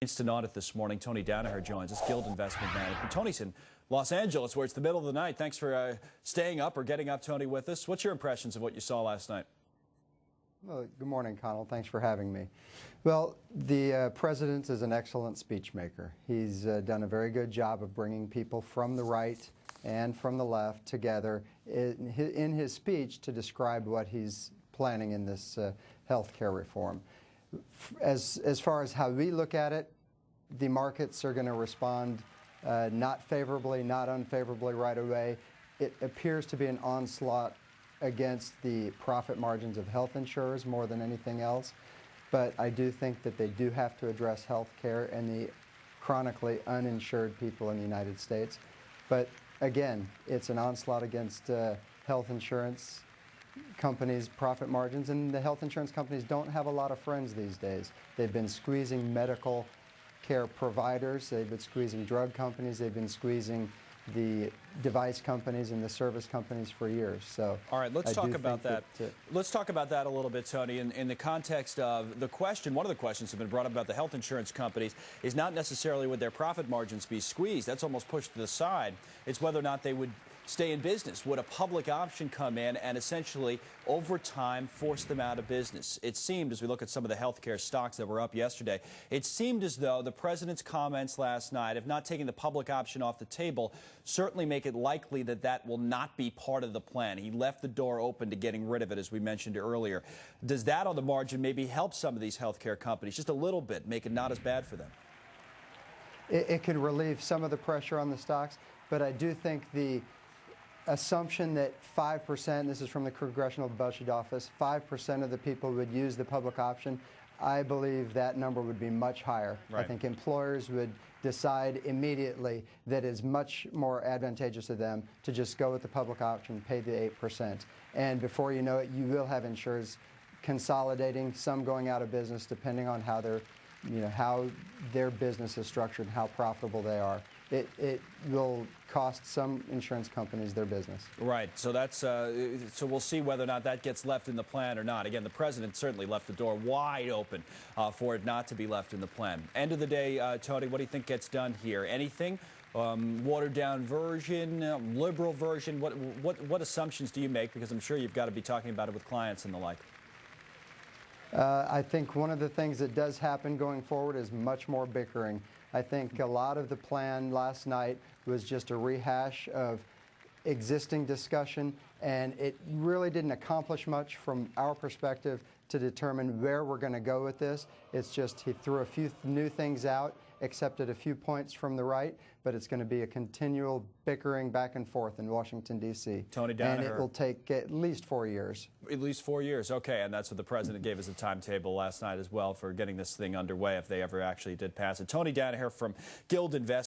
To nod it this morning, Tony Danaher joins us, Guild Investment Management. Tony's in Los Angeles, where it's the middle of the night. Thanks for staying up or getting up, Tony, with us. What's your impressions of what you saw last night? Well, good morning, Connell. Thanks for having me. Well, the president is an excellent speech maker. He's done a very good job of bringing people from the right and from the left together in his speech to describe what he's planning in this health care reform. As far as how we look at it, the markets are going to respond not favorably, not unfavorably right away. It appears to be an onslaught against the profit margins of health insurers more than anything else. But I do think that they do have to address health care and the chronically uninsured people in the United States. But again, it's an onslaught against health insurance companies' profit margins, and the health insurance companies don't have a lot of friends these days. They've been squeezing medical care providers, they've been squeezing drug companies, they've been squeezing the device companies and the service companies for years. So, all right, let's talk about that. Let's talk about that a little bit, Tony, in the context of the question. One of the questions that have been brought up about the health insurance companies is not necessarily would their profit margins be squeezed. That's almost pushed to the side. It's whether or not they would stay in business. Would a public option come in and essentially, over time, force them out of business? It seemed, as we look at some of the healthcare stocks that were up yesterday, it seemed as though the president's comments last night, if not taking the public option off the table, certainly make it likely that that will not be part of the plan. He left the door open to getting rid of it, as we mentioned earlier. Does that, on the margin, maybe help some of these healthcare companies just a little bit, make it not as bad for them? It can relieve some of the pressure on the stocks, but I do think the assumption that 5%, this is from the Congressional Budget Office, 5% of the people would use the public option, I believe that number would be much higher. Right. I think employers would decide immediately that it's much more advantageous to them to just go with the public option, pay the 8%. And before you know it, you will have insurers consolidating, some going out of business depending on how how their business is structured and how profitable they are. It will cost some insurance companies their business. Right. So that's so we'll see whether or not that gets left in the plan or not. Again, the president certainly left the door wide open for it not to be left in the plan. End of the day, Tony, what do you think gets done here? Anything? Watered down version, liberal version? What assumptions do you make? Because I'm sure you've got to be talking about it with clients and the like. I think one of the things that does happen going forward is much more bickering. I think a lot of the plan last night was just a rehash of existing discussion, and it really didn't accomplish much from our perspective to determine where we're going to go with this. It's just he threw a few new things out, accepted a few points from the right, but it's going to be a continual bickering back and forth in Washington, D.C. Tony Danaher. And it will take at least 4 years. At least 4 years, okay, and that's what the president gave us a timetable last night as well for getting this thing underway if they ever actually did pass it. Tony Danaher from Guild Investment.